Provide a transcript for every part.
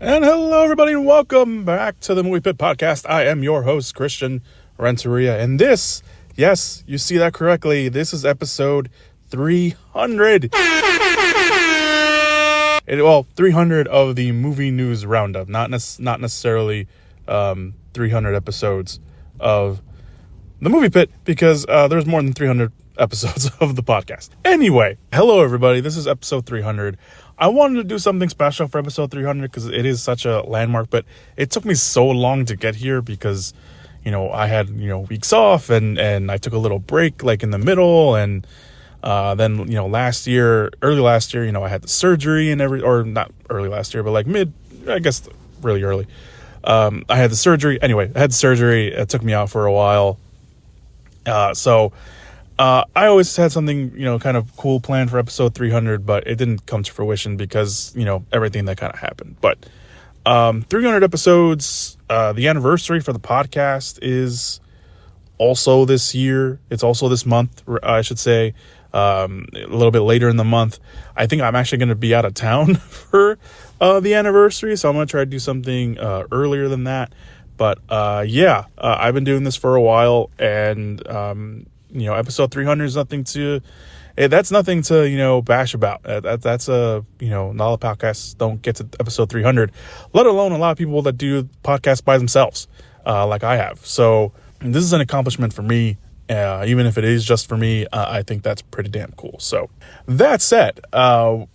And hello, everybody, and welcome back to the Movie Pit Podcast. I am your host, Christian Renteria, and this, yes, you see that correctly, this is episode 300. 300 of the movie news roundup, not necessarily 300 episodes of the Movie Pit, because there's more than 300 episodes of the podcast. Anyway, hello, everybody, this is episode 300. I wanted to do something special for episode 300 because it is such a landmark, but it took me so long to get here because, I had, weeks off and I took a little break like in the middle. And then, early last year, I had the surgery and or not early last year, but like really early. I had the surgery. Anyway, I had the surgery. It took me out for a while. I always had something, kind of cool planned for episode 300, but it didn't come to fruition because, everything that kind of happened. But 300 episodes, the anniversary for the podcast is also this year. It's also this month, I should say, a little bit later in the month. I think I'm actually going to be out of town for the anniversary, so I'm going to try to do something earlier than that. But I've been doing this for a while, and episode 300 is nothing to bash about. That's not a lot of podcasts don't get to episode 300, let alone a lot of people that do podcasts by themselves, like I have. So this is an accomplishment for me, even if it is just for me. I think that's pretty damn cool. So that said, I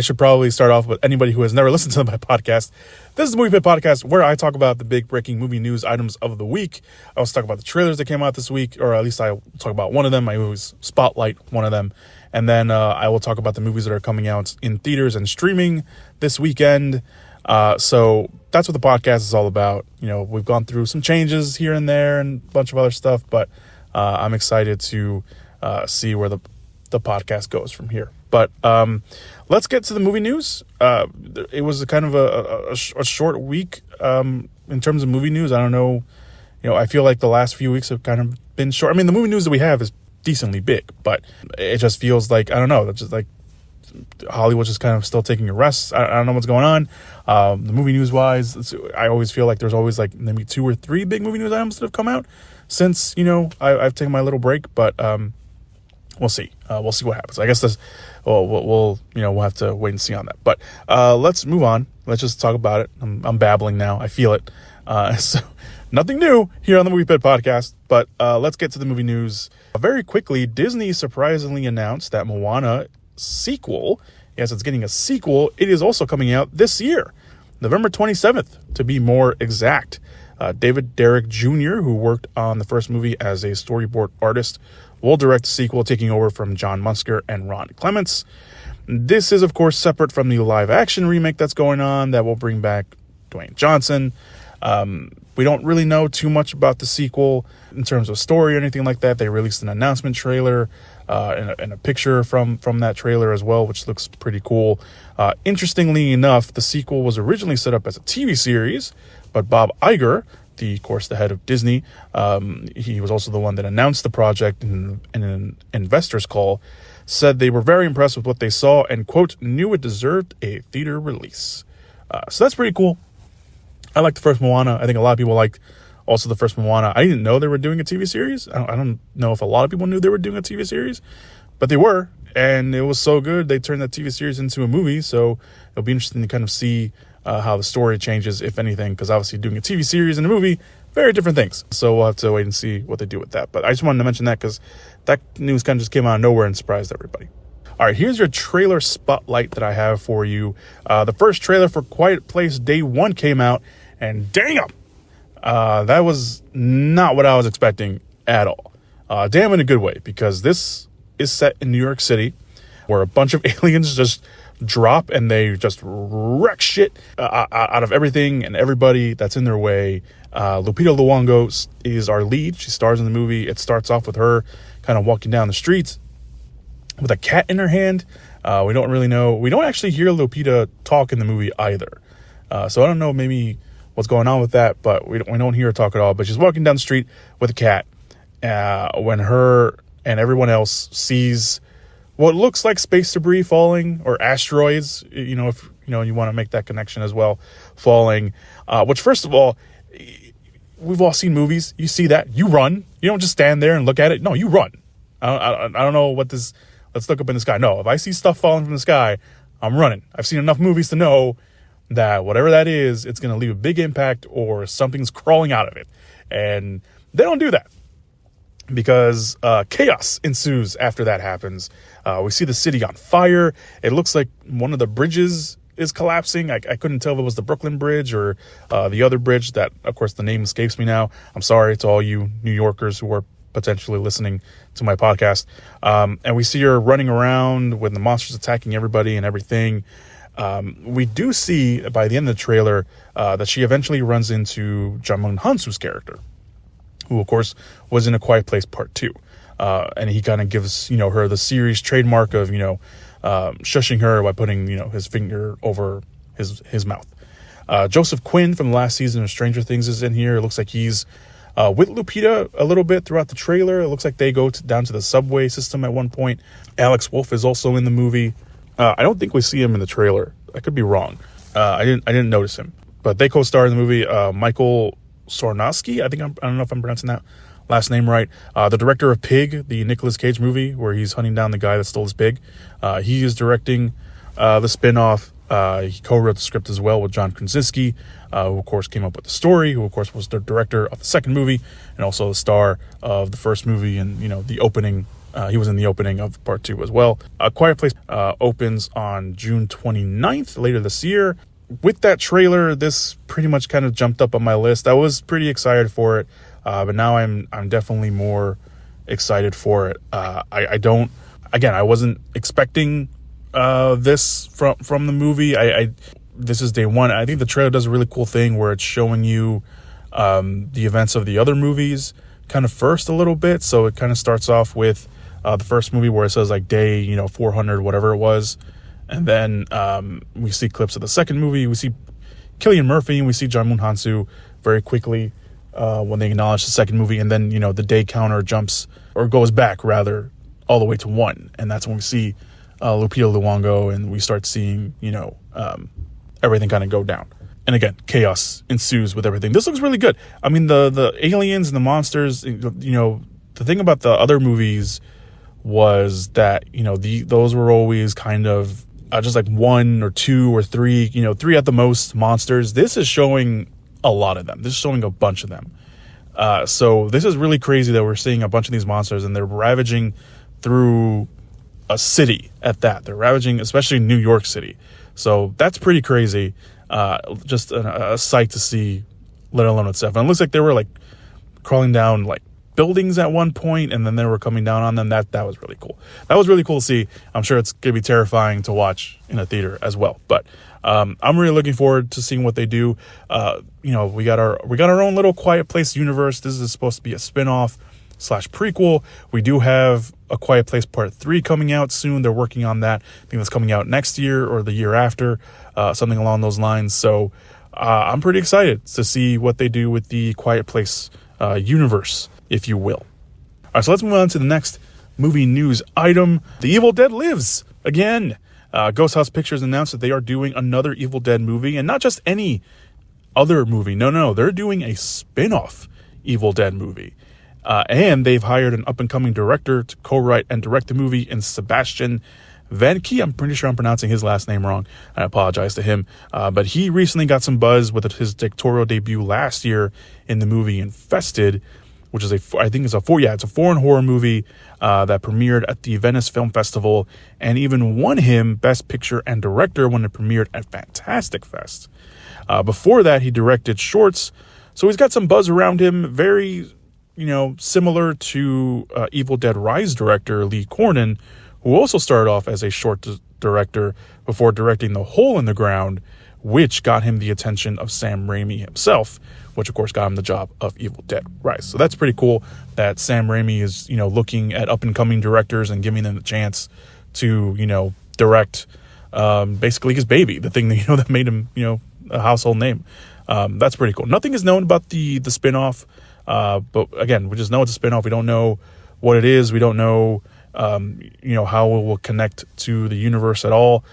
should probably start off with anybody who has never listened to my podcast. This is the Movie Pit Podcast, where I talk about the big breaking movie news items of the week. I also talk about the trailers that came out this week, or at least I will talk about one of them. I always spotlight one of them. And then I will talk about the movies that are coming out in theaters and streaming this weekend. So that's what the podcast is all about. We've gone through some changes here and there and a bunch of other stuff, but I'm excited to see where the podcast goes from here. But let's get to the movie news. It was a kind of a short week in terms of movie news. I don't know. I feel like the last few weeks have kind of been short. I mean, the movie news that we have is decently big, but it just feels like, I don't know, it's just like Hollywood's just kind of still taking a rest. I don't know what's going on. The movie news wise, I always feel like there's always like maybe 2 or 3 big movie news items that have come out since, I've taken my little break, but we'll see. We'll see what happens. I guess we'll have to wait and see on that. But let's move on. Let's just talk about it. I'm babbling now. I feel it. So nothing new here on the Movie Pit Podcast. But let's get to the movie news. Very quickly, Disney surprisingly announced that Moana sequel, yes, it's getting a sequel. It is also coming out this year, November 27th, to be more exact. David Derrick Jr., who worked on the first movie as a storyboard artist, will direct the sequel, taking over from John Musker and Ron Clements. This is, of course, separate from the live-action remake that's going on that will bring back Dwayne Johnson. We don't really know too much about the sequel in terms of story or anything like that. They released an announcement trailer and a picture from that trailer as well, which looks pretty cool. Interestingly enough, the sequel was originally set up as a TV series, but Bob Iger, of course, the head of Disney, he was also the one that announced the project in an investors call, said they were very impressed with what they saw and, quote, knew it deserved a theater release. So that's pretty cool. I like the first Moana. I think a lot of people liked also the first Moana. I didn't know they were doing a TV series. I don't know if a lot of people knew they were doing a TV series, but they were, and it was so good they turned that TV series into a movie. So it'll be interesting to kind of see how the story changes, if anything, because obviously doing a TV series and a movie, very different things. So we'll have to wait and see what they do with that. But I just wanted to mention that because that news kind of just came out of nowhere and surprised everybody. All right, here's your trailer spotlight that I have for you. The first trailer for Quiet Place Day 1 came out, and damn, that was not what I was expecting at all. Damn in a good way, because this is set in New York City, where a bunch of aliens just drop and they just wreck shit out of everything and everybody that's in their way. Lupita Nyong'o is our lead. She stars in the movie. It starts off with her kind of walking down the streets with a cat in her hand. We don't really know. We don't actually hear Lupita talk in the movie either. So I don't know maybe what's going on with that, but we don't hear her talk at all. But she's walking down the street with a cat when her and everyone else sees what looks like space debris falling, or asteroids. You know, if you want to make that connection as well. Falling, which first of all, we've all seen movies. You see that, you run. You don't just stand there and look at it. No, you run. I don't know what this. Let's look up in the sky. No, if I see stuff falling from the sky, I'm running. I've seen enough movies to know that whatever that is, it's going to leave a big impact or something's crawling out of it. And they don't do that because chaos ensues after that happens. We see the city on fire. It looks like one of the bridges is collapsing. I couldn't tell if it was the Brooklyn Bridge or the other bridge that, of course, the name escapes me now. I'm sorry to all you New Yorkers who are potentially listening to my podcast. And we see her running around with the monsters attacking everybody and everything. We do see by the end of the trailer that she eventually runs into Jamun Hansu's character, who of course was in A Quiet Place Part 2. And he kind of gives, her the series trademark of, shushing her by putting, his finger over his mouth. Joseph Quinn from the last season of Stranger Things is in here. It looks like he's with Lupita a little bit throughout the trailer. It looks like they go down to the subway system at one point. Alex Wolff is also in the movie. I don't think we see him in the trailer. I could be wrong. I didn't notice him, but they co-star in the movie. Michael Sornowski, I don't know if I'm pronouncing that last name right. The director of Pig, the Nicolas Cage movie where he's hunting down the guy that stole his pig. He is directing the spinoff. He co-wrote the script as well with John Krasinski, who of course came up with the story, who of course was the director of the second movie and also the star of the first movie and, the opening. He was in the opening of Part 2 as well. A Quiet Place opens on June 29th, later this year. With that trailer, this pretty much kind of jumped up on my list. I was pretty excited for it, but now I'm definitely more excited for it. I wasn't expecting this from the movie. This is day one. I think the trailer does a really cool thing where it's showing you the events of the other movies kind of first a little bit. So it kind of starts off with the first movie where it says like day 400 whatever it was, and then we see clips of the second movie. We see Cillian Murphy and we see Jamun Hansu very quickly when they acknowledge the second movie, and then the day counter jumps or goes back rather all the way to 1, and that's when we see Lupita Nyong'o and we start seeing everything kind of go down. And again, chaos ensues with everything. This looks really good. I mean, the aliens and the monsters, the thing about the other movies was that, those were always kind of just like 1 or 2 or 3, 3 at the most monsters. This is showing a lot of them. This is showing a bunch of them. So this is really crazy that we're seeing a bunch of these monsters and they're ravaging through a city at that. They're ravaging, especially New York City. So that's pretty crazy. Just a sight to see, let alone itself. And it looks like they were like crawling down like buildings at one point and then they were coming down on them. That was really cool. That was really cool to see. I'm sure it's going to be terrifying to watch in a theater as well. But I'm really looking forward to seeing what they do. We got our own little Quiet Place universe. This is supposed to be a spinoff / prequel. We do have A Quiet Place Part 3 coming out soon. They're working on that. I think that's coming out next year or the year after, something along those lines. So I'm pretty excited to see what they do with the Quiet Place universe, if you will. All right, so let's move on to the next movie news item. The Evil Dead lives again. Ghost House Pictures announced that they are doing another Evil Dead movie, and not just any other movie. No, they're doing a spin-off Evil Dead movie. And they've hired an up-and-coming director to co-write and direct the movie in Sebastian Vanke. I'm pretty sure I'm pronouncing his last name wrong. I apologize to him. But he recently got some buzz with his directorial debut last year in the movie Infested, which is it's a foreign horror movie that premiered at the Venice Film Festival and even won him Best Picture and Director when it premiered at Fantastic Fest. Before that, he directed shorts, so he's got some buzz around him, very similar to Evil Dead Rise director Lee Cornyn, who also started off as a short director before directing The Hole in the Ground, which got him the attention of Sam Raimi himself, which of course got him the job of Evil Dead Rise. So that's pretty cool that Sam Raimi is, looking at up-and-coming directors and giving them the chance to, direct basically his baby, the thing that, that made him, a household name. That's pretty cool. Nothing is known about the spinoff. But again, we just know it's a spinoff. We don't know what it is. We don't know, how it will connect to the universe at all.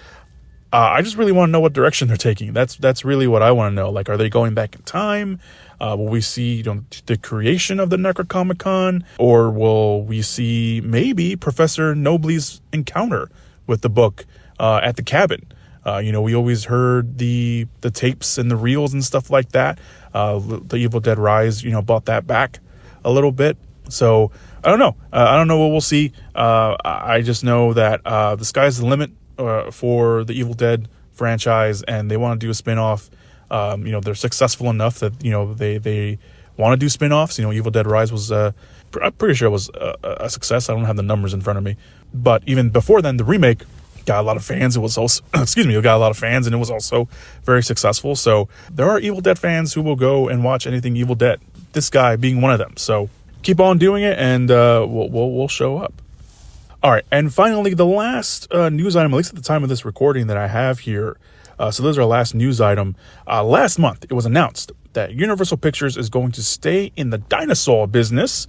I just really want to know what direction they're taking. That's really what I want to know. Like, are they going back in time? Will we see the creation of the Necronomicon, or will we see maybe Professor Nobly's encounter with the book at the cabin? We always heard the tapes and the reels and stuff like that. The Evil Dead Rise, brought that back a little bit. So I don't know. I don't know what we'll see. I just know that the sky's the limit for the Evil Dead franchise, and they want to do a spinoff. They're successful enough that they want to do spinoffs. Evil Dead Rise was I'm pretty sure it was a success. I don't have the numbers in front of me, but even before then, the remake got a lot of fans. It was also it got a lot of fans, and it was also very successful. So there are Evil Dead fans who will go and watch anything Evil Dead. This guy being one of them. So keep on doing it, and we'll show up. All right, and finally, the last news item, at least at the time of this recording that I have here. So this is our last news item. Last month, it was announced that Universal Pictures is going to stay in the dinosaur business.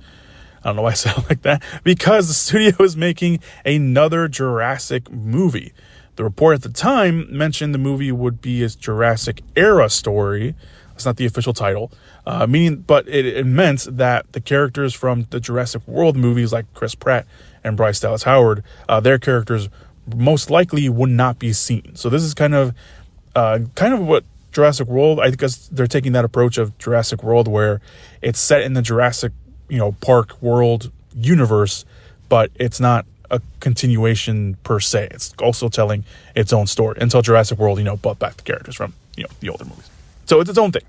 I don't know why I sound like that. Because the studio is making another Jurassic movie. The report at the time mentioned the movie would be a Jurassic era story. That's not the official title. But it meant that the characters from the Jurassic World movies, like Chris Pratt and Bryce Dallas Howard, their characters most likely would not be seen. So this is kind of what Jurassic World, I think they're taking that approach of Jurassic World where it's set in the Jurassic, Park world universe, but it's not a continuation per se. It's also telling its own story until Jurassic World, brought back the characters from, the older movies. So it's its own thing.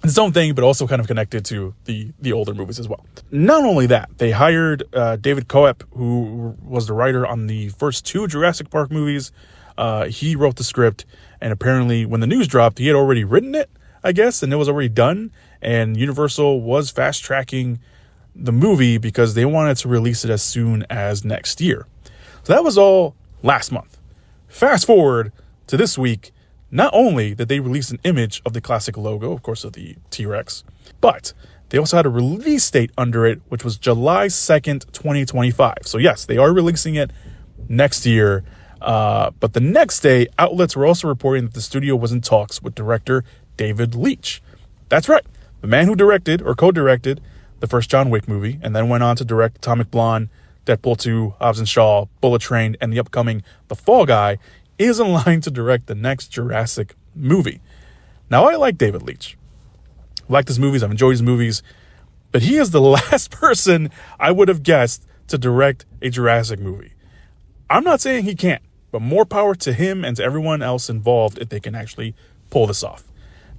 It's its own thing, but also kind of connected to the older movies as well. Not only that, they hired David Coep, who was the writer on the first two Jurassic Park movies. He wrote the script, and apparently when the news dropped, he had already written it, I guess, and it was already done. And Universal was fast-tracking the movie because they wanted to release it as soon as next year. So that was all last month. Fast forward to this week. Not only did they release an image of the classic logo, of course, of the T-Rex, but they also had a release date under it, which was July 2nd, 2025. So yes, they are releasing it next year. But the next day, outlets were also reporting that the studio was in talks with director David Leitch. That's right. The man who directed or co-directed the first John Wick movie and then went on to direct Atomic Blonde, Deadpool 2, Hobbs and Shaw, Bullet Train, and the upcoming The Fall Guy is in line to direct the next Jurassic movie. Now, I like David Leitch. I like his movies. I've enjoyed his movies. But he is the last person I would have guessed to direct a Jurassic movie. I'm not saying he can't, but more power to him and to everyone else involved if they can actually pull this off.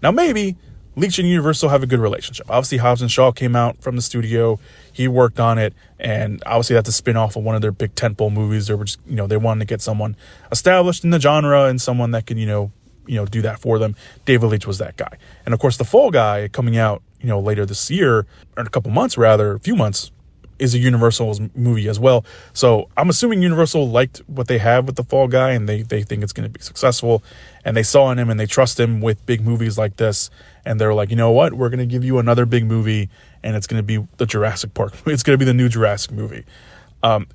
Now, maybe Leitch and Universal have a good relationship. Obviously, Hobbs and Shaw came out from the studio. He worked on it, and obviously that's a spin-off of one of their big tentpole movies. They were just, they wanted to get someone established in the genre and someone that can, do that for them. David Leitch was that guy. And of course, The Fall Guy coming out, later this year, or in a few months, is a Universal's movie as well. So I'm assuming Universal liked what they have with The Fall Guy, and they think it's going to be successful. And they saw in him and they trust him with big movies like this. And they're like, you know what? We're going to give you another big movie, and it's going to be the Jurassic Park. It's going to be the new Jurassic movie.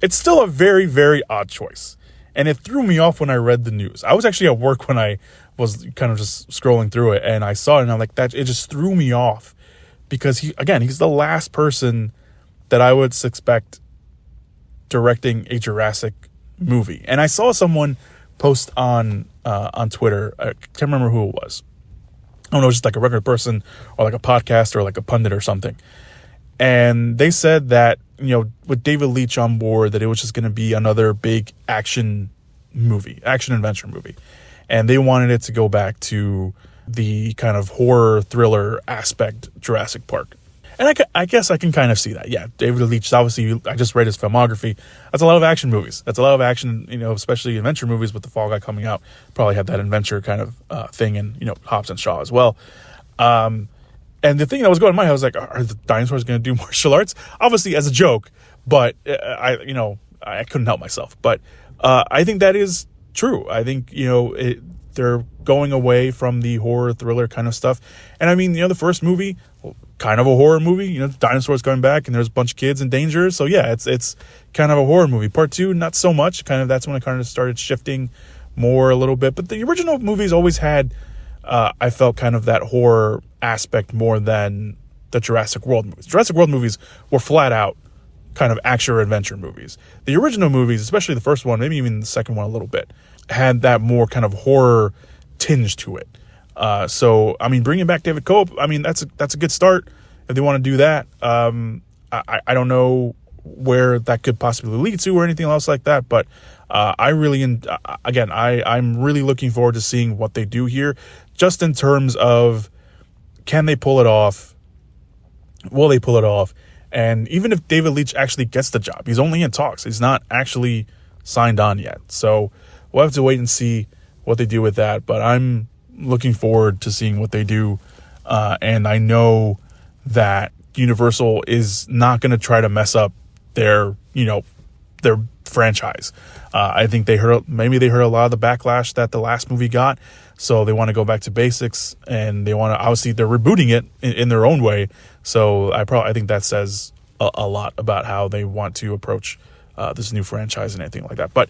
It's still a very, very odd choice. And it threw me off when I read the news. I was actually at work when I was kind of just scrolling through it, and I saw it, and I'm like, it just threw me off. Because he's the last person that I would expect directing a Jurassic movie. And I saw someone post on Twitter. I can't remember who it was. I don't know, just like a regular person or like a podcast or like a pundit or something. And they said that, with David Leitch on board, that it was just going to be another big action adventure movie. And they wanted it to go back to the kind of horror thriller aspect Jurassic Park. And I guess I can kind of see that. Yeah, David Leitch, obviously, I just read his filmography. That's a lot of action movies. That's a lot of action, especially adventure movies with The Fall Guy coming out. Probably had that adventure kind of thing in, Hobbs and Shaw as well. And the thing that was going in my head was like, are the dinosaurs going to do martial arts? Obviously as a joke, but I couldn't help myself. But I think that is true. I think, they're going away from the horror thriller kind of stuff. And I mean, the first movie, kind of a horror movie, dinosaurs going back and there's a bunch of kids in danger. So yeah, it's kind of a horror movie. Part 2, not so much. Kind of, that's when it kind of started shifting more a little bit. But the original movies always had, I felt, kind of that horror aspect more than the Jurassic World movies. Jurassic World movies were flat out kind of action-adventure movies. The original movies, especially the first one, maybe even the second one a little bit, had that more kind of horror tinge to it. So, I mean, bringing back David Cope, I mean, that's a good start if they want to do that. I don't know where that could possibly lead to or anything else like that, but I'm really looking forward to seeing what they do here, just in terms of, can they pull it off? Will they pull it off? And even if David Leitch actually gets the job, he's only in talks. He's not actually signed on yet. So we'll have to wait and see what they do with that. But I'm looking forward to seeing what they do. And I know that Universal is not going to try to mess up their franchise. I think they heard a lot of the backlash that the last movie got. So they want to go back to basics, and they want to, obviously they're rebooting it in their own way. So I think that says a lot about how they want to approach this new franchise and anything like that. But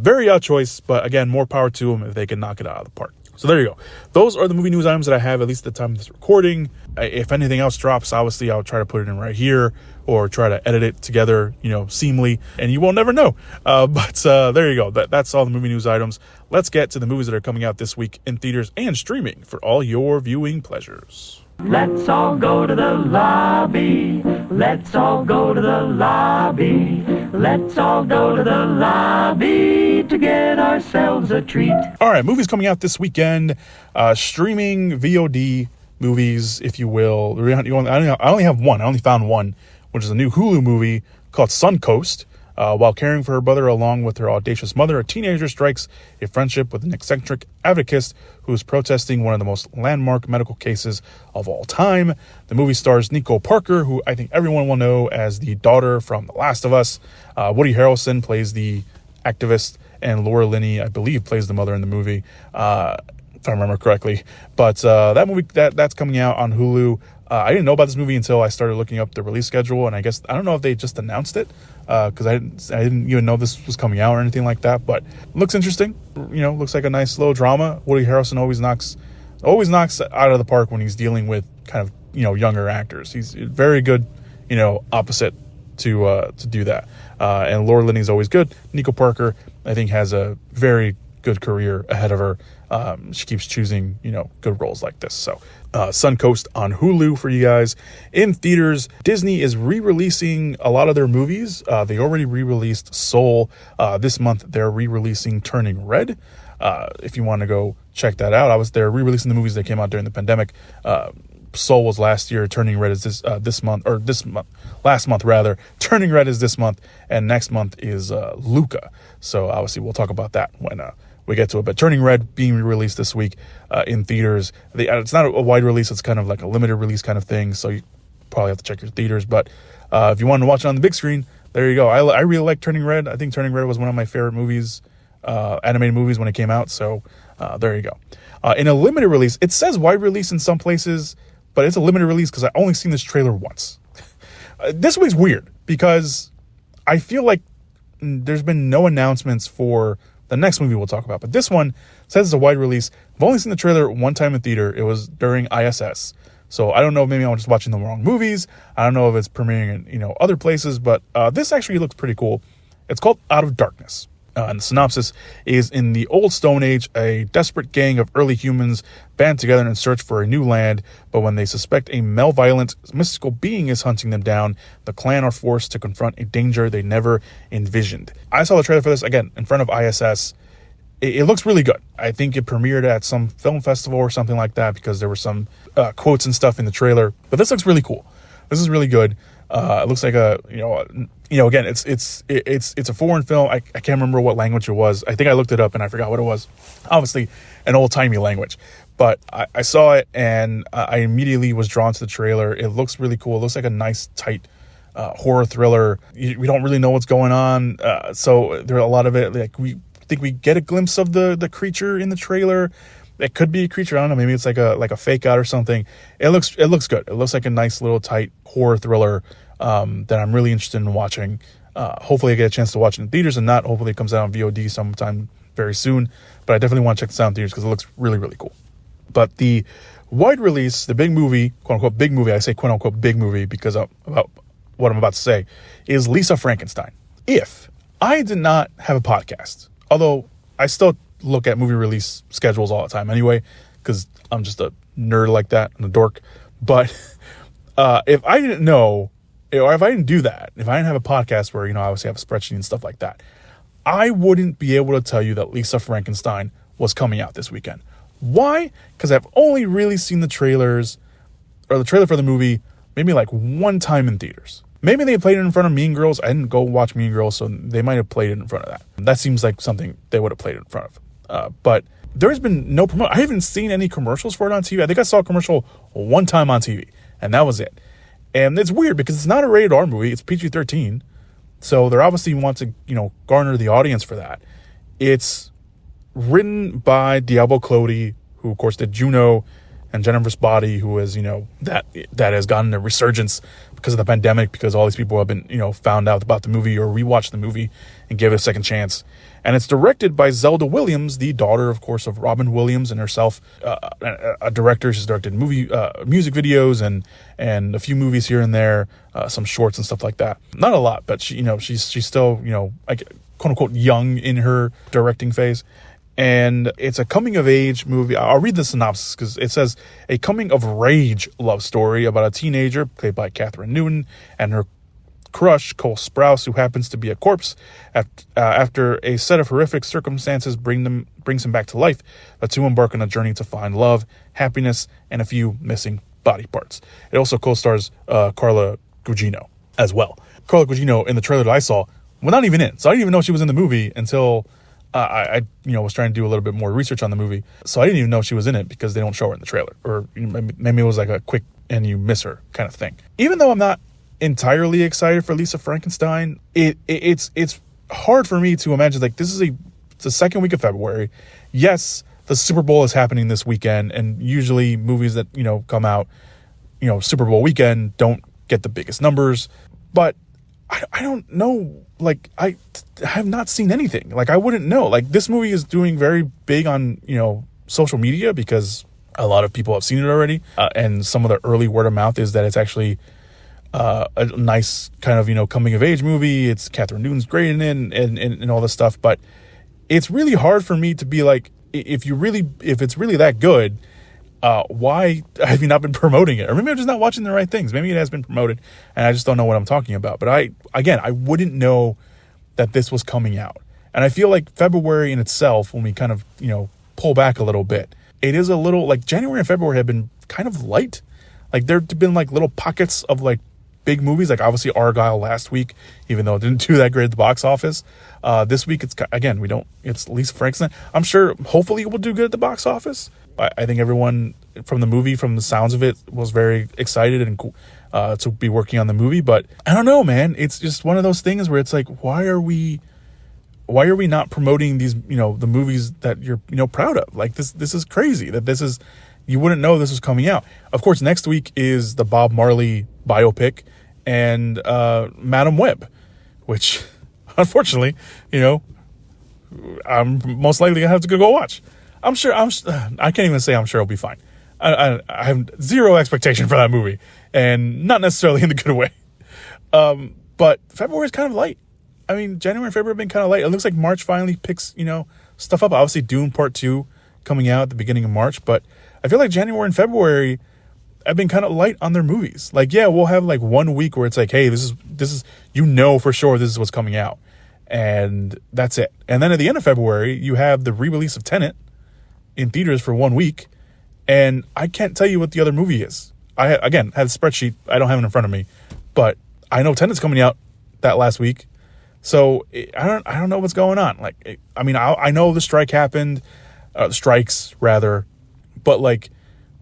very odd choice, but again, more power to them if they can knock it out of the park. So there you go. Those are the movie news items that I have, at least at the time of this recording. If anything else drops, obviously I'll try to put it in right here or try to edit it together, seamlessly, and you will never know. But there you go. That's all the movie news items. Let's get to the movies that are coming out this week in theaters and streaming for all your viewing pleasures. Let's all go to the lobby. Let's all go to the lobby. Let's all go to the lobby to get ourselves a treat. All right, movies coming out this weekend. Streaming VOD movies, if you will. I only have one. I only found one, which is a new Hulu movie called Suncoast. While caring for her brother along with her audacious mother, a teenager strikes a friendship with an eccentric advocate who is protesting one of the most landmark medical cases of all time. The movie stars Nico Parker, who I think everyone will know as the daughter from The Last of Us. Woody Harrelson plays the activist, and Laura Linney, I believe, plays the mother in the movie, if I remember correctly. But that movie, that's coming out on Hulu. I didn't know about this movie until I started looking up the release schedule, and I don't know if they just announced it, because I didn't even know this was coming out or anything like that. But looks interesting. Looks like a nice slow drama. Woody Harrelson always knocks out of the park when he's dealing with kind of younger actors. He's very good, opposite to do that. And Laura Linney's always good. Nico Parker, I think, has a very good career ahead of her. She keeps choosing, good roles like this. So, Suncoast on Hulu for you guys. In theaters, Disney is re-releasing a lot of their movies. They already re-released Soul. This month, they're re-releasing Turning Red. If you want to go check that out, they're re-releasing the movies that came out during the pandemic. Soul was last year. Turning Red is last month rather. Turning Red is this month, and next month is Luca. So obviously we'll talk about that when we get to it. But Turning Red being released this week in theaters. It's not a wide release. It's kind of like a limited release kind of thing. So you probably have to check your theaters. But if you want to watch it on the big screen, there you go. I really like Turning Red. I think Turning Red was one of my favorite movies, animated movies when it came out. So there you go. In a limited release, it says wide release in some places, but it's a limited release because I only seen this trailer once. This week's weird because I feel like there's been no announcements for the next movie we'll talk about. But this one says it's a wide release. I've only seen the trailer one time in theater. It was during ISS. So I don't know, maybe I'm just watching the wrong movies. I don't know if it's premiering in, other places, but this actually looks pretty cool. It's called Out of Darkness. And the synopsis is: in the old Stone Age, a desperate gang of early humans band together in search for a new land, but when they suspect a malevolent, mystical being is hunting them down, the clan are forced to confront a danger they never envisioned. I saw the trailer for this, again, in front of ISS. It looks really good. I think it premiered at some film festival or something like that because there were some quotes and stuff in the trailer. But this looks really cool. This is really good. It looks like again, it's a foreign film. I can't remember what language it was. I think I looked it up and I forgot what it was. Obviously, an old-timey language. But I saw it and I immediately was drawn to the trailer. It looks really cool. It looks like a nice, tight horror thriller. We don't really know what's going on. So there are a lot of it. Like, we think we get a glimpse of the creature in the trailer. It could be a creature. I don't know. Maybe it's like a fake out or something. It looks good. It looks like a nice little tight horror thriller that I'm really interested in watching. Hopefully I get a chance to watch it in theaters, and not hopefully it comes out on VOD sometime very soon. But I definitely want to check this out in theaters because it looks really, really cool. But the wide release, the big movie, quote unquote big movie, I say quote unquote big movie because of about what I'm about to say, is Lisa Frankenstein. If I did not have a podcast, although I still look at movie release schedules all the time anyway, because I'm just a nerd like that and a dork. But if I didn't know, or if I didn't do that, if I didn't have a podcast where, I obviously have a spreadsheet and stuff like that, I wouldn't be able to tell you that Lisa Frankenstein was coming out this weekend. Why? Because I've only really seen the trailer for the movie maybe like one time in theaters. Maybe they played it in front of Mean Girls. I didn't go watch Mean Girls, so they might have played it in front of that. That seems like something they would have played it in front of. But there's been no promotion. I haven't seen any commercials for it on TV. I think I saw a commercial one time on TV, and that was it. And it's weird because it's not a rated R movie. It's PG-13. So they're obviously want to, garner the audience for that. It's written by Diablo Cody, who of course did Juno, and Jennifer's Body, who is, that has gotten a resurgence because of the pandemic, because all these people have been, found out about the movie or rewatched the movie and gave it a second chance. And it's directed by Zelda Williams, the daughter, of course, of Robin Williams, and herself a director. She's directed music videos and a few movies here and there, some shorts and stuff like that. Not a lot, but she's still, quote unquote young in her directing phase. And it's a coming-of-age movie. I'll read the synopsis because it says, a coming-of-rage love story about a teenager, played by Catherine Newton, and her crush, Cole Sprouse, who happens to be a corpse. After a set of horrific circumstances brings him back to life, the two embark on a journey to find love, happiness, and a few missing body parts. It also co-stars Carla Gugino as well. Carla Gugino, in the trailer that I saw, was not even in. So I didn't even know she was in the movie until... I was trying to do a little bit more research on the movie, so I didn't even know she was in it because they don't show her in the trailer, or maybe it was like a quick and you miss her kind of thing. Even though I'm not entirely excited for Lisa Frankenstein, it's hard for me to imagine, like, this is the second week of February. Yes, the Super Bowl is happening this weekend, and usually movies that come out Super Bowl weekend don't get the biggest numbers, but I don't know. Like, I have not seen anything. Like, I wouldn't know. Like, this movie is doing very big on, social media because a lot of people have seen it already. And some of the early word of mouth is that it's actually a nice kind of, coming of age movie. It's Catherine Newton's great in it and all this stuff. But it's really hard for me to be like, if it's really that good, why have you not been promoting it? Or maybe I'm just not watching the right things. Maybe it has been promoted and I just don't know what I'm talking about. But I wouldn't know that this was coming out. And I feel like February in itself, when we kind of, pull back a little bit, it is a little like January and February have been kind of light. Like, there have been like little pockets of like big movies, like obviously Argyle last week, even though it didn't do that great at the box office. This week, it's Lisa Frankenstein. I'm sure, hopefully it will do good at the box office. I think everyone from the sounds of it, was very excited and to be working on the movie. But I don't know, man. It's just one of those things where it's like, why are we not promoting these, the movies that you're, proud of? Like, this is crazy that you wouldn't know this was coming out. Of course, next week is the Bob Marley biopic and Madam Web, which unfortunately, I'm most likely gonna have to go watch. I can't even say I'm sure it'll be fine. I have zero expectation for that movie, and not necessarily in the good way. But February is kind of light. I mean, January and February have been kind of light. It looks like March finally picks, stuff up. Obviously, Dune Part 2 coming out at the beginning of March, but I feel like January and February have been kind of light on their movies. Like, yeah, we'll have like 1 week where it's like, hey, this is for sure this is what's coming out, and that's it. And then at the end of February, you have the re-release of Tenet in theaters for 1 week, and I can't tell you what the other movie is. I had a spreadsheet. I don't have it in front of me, but I know Tenet's coming out that last week, so I don't know what's going on. Like, I know the strike happened, the strikes rather, but like,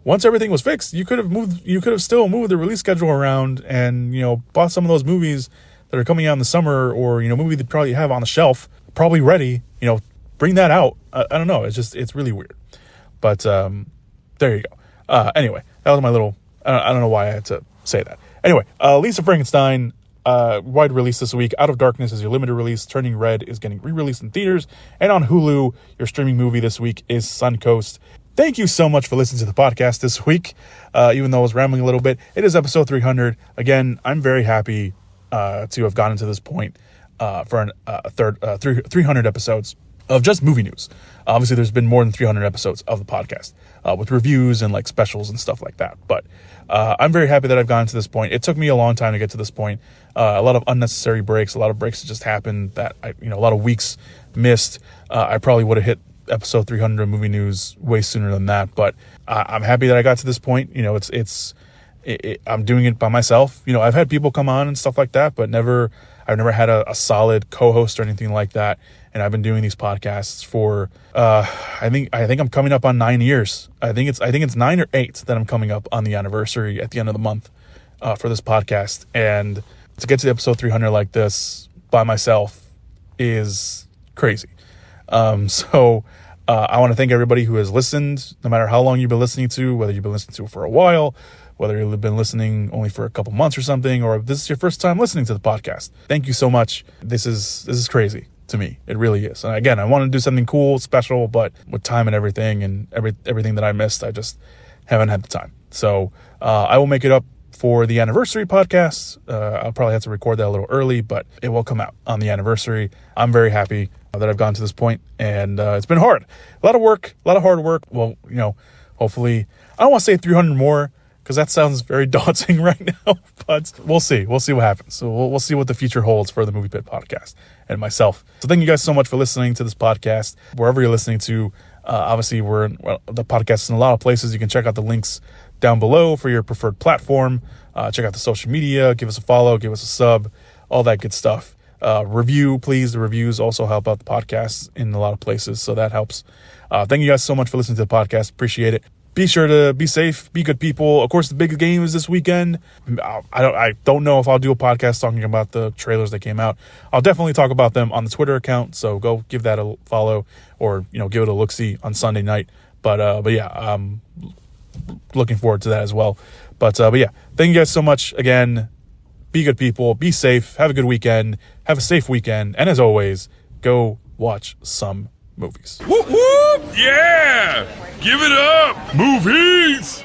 once everything was fixed, you could have still moved the release schedule around and bought some of those movies that are coming out in the summer, or movie that probably have on the shelf, probably ready. Bring that out. I don't know. It's really weird. But there you go. Anyway, that was my little... I don't know why I had to say that. Anyway, Lisa Frankenstein, wide release this week. Out of Darkness is your limited release. Turning Red is getting re-released in theaters. And on Hulu, your streaming movie this week is Suncoast. Thank you so much for listening to the podcast this week. Even though I was rambling a little bit, it is episode 300. Again, I'm very happy to have gotten to this point for 300 episodes of just movie news. Obviously, there's been more than 300 episodes of the podcast with reviews and like specials and stuff like that. But I'm very happy that I've gotten to this point. It took me a long time to get to this point. A lot of unnecessary breaks, a lot of breaks that just happened that a lot of weeks missed. I probably would have hit episode 300 of movie news way sooner than that. But I'm happy that I got to this point. I'm doing it by myself. I've had people come on and stuff like that, but I've never had a solid co-host or anything like that. And I've been doing these podcasts for, I think I'm coming up on 9 years. I think it's 9 or 8 that I'm coming up on the anniversary at the end of the month, for this podcast. And to get to episode 300 like this by myself is crazy. So I want to thank everybody who has listened, no matter how long you've been listening to, whether you've been listening to it for a while, whether you've been listening only for a couple months or something, or if this is your first time listening to the podcast. Thank you so much. This is crazy to me. It really is. And again, I want to do something cool, special, but with time and everything and everything that I missed, I just haven't had the time. So I will make it up for the anniversary podcast. I'll probably have to record that a little early, but it will come out on the anniversary. I'm very happy that I've gotten to this point, and it's been hard. A lot of work, a lot of hard work. Well, hopefully, I don't want to say 300 more, because that sounds very daunting right now, but we'll see. We'll see what happens. So we'll see what the future holds for the Movie Pit podcast and myself. So thank you guys so much for listening to this podcast. Wherever you're listening to, obviously the podcast is in a lot of places. You can check out the links down below for your preferred platform. Check out the social media, give us a follow, give us a sub, all that good stuff. Review, please. The reviews also help out the podcast in a lot of places, so that helps. Thank you guys so much for listening to the podcast. Appreciate it. Be sure to be safe, be good people. Of course, the big game is this weekend. I don't know if I'll do a podcast talking about the trailers that came out. I'll definitely talk about them on the Twitter account, so go give that a follow, or give it a look-see on Sunday night. But yeah, I'm looking forward to that as well. But yeah, thank you guys so much again. Be good people, be safe, have a good weekend, have a safe weekend, and as always, go watch some movies. Whoop whoop! Yeah! Give it up! Movies!